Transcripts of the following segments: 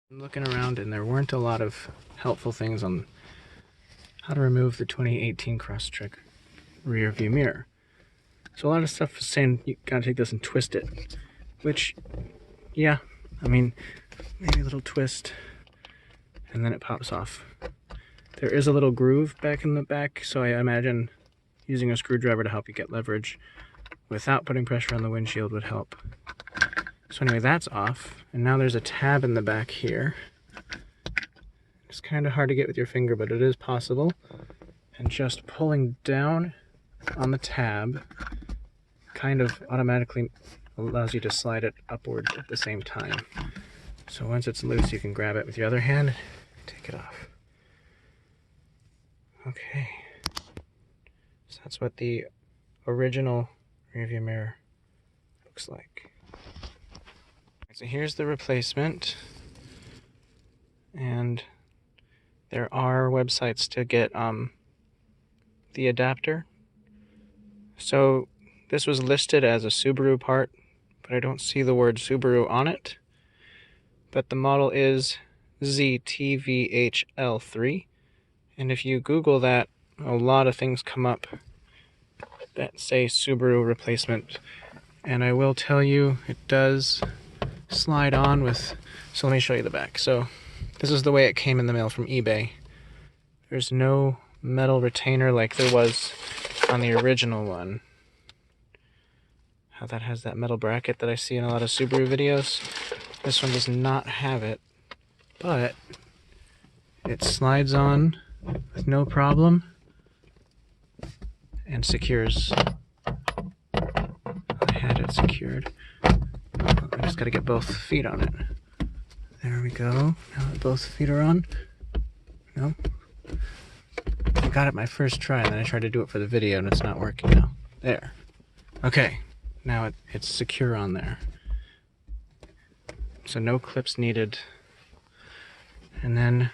I'm looking around and there weren't a lot of helpful things on how to remove the 2018 Crosstrek rear view mirror. So a lot of stuff is saying you gotta take this and twist it, which, yeah, I mean, maybe a little twist and then it pops off. There is a little groove back in the back, so I imagine using a screwdriver to help you get leverage without putting pressure on the windshield would help. So anyway, that's off, and now there's a tab in the back here. It's kind of hard to get with your finger, but it is possible. And just pulling down on the tab kind of automatically allows you to slide it upward at the same time. So once it's loose, you can grab it with your other hand and take it off. Okay. So that's what the original rearview mirror looks like. So here's the replacement, and there are websites to get the adapter. So this was listed as a Subaru part, but I don't see the word Subaru on it. But the model is ZTVHL3, and if you Google that, a lot of things come up that say Subaru replacement. And I will tell you, it does slide on with, so let me show you the back. So this is the way it came in the mail from eBay. There's no metal retainer like there was on the original one. How that has that metal bracket that I see in a lot of Subaru videos. This one does not have it, but it slides on with no problem and secures. I had it secured. I just gotta get both feet on it. There we go. Now that both feet are on. No. I got it my first try, and then I tried to do it for the video, and it's not working now. There. Okay. Now it's secure on there. So no clips needed. And then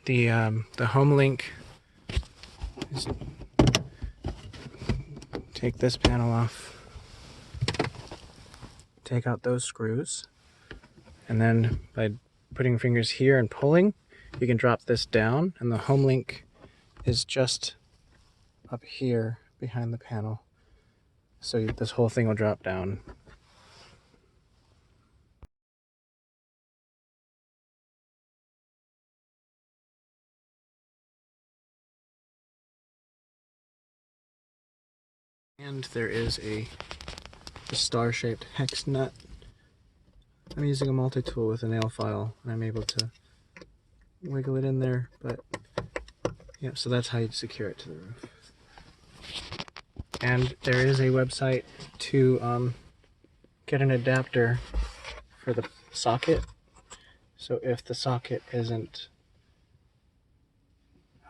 the home link is, take this panel off. Take out those screws, and then by putting your fingers here and pulling, you can drop this down, and the home link is just up here behind the panel. So this whole thing will drop down. And there is a star-shaped hex nut. I'm using a multi-tool with a nail file, and I'm able to wiggle it in there, but yeah, so that's how you secure it to the roof. And there is a website to get an adapter for the socket. So if the socket isn't,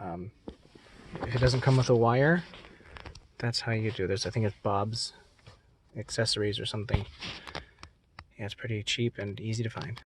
if it doesn't come with a wire, that's how you do this. I think it's Bob's Accessories or something. Yeah, it's pretty cheap and easy to find.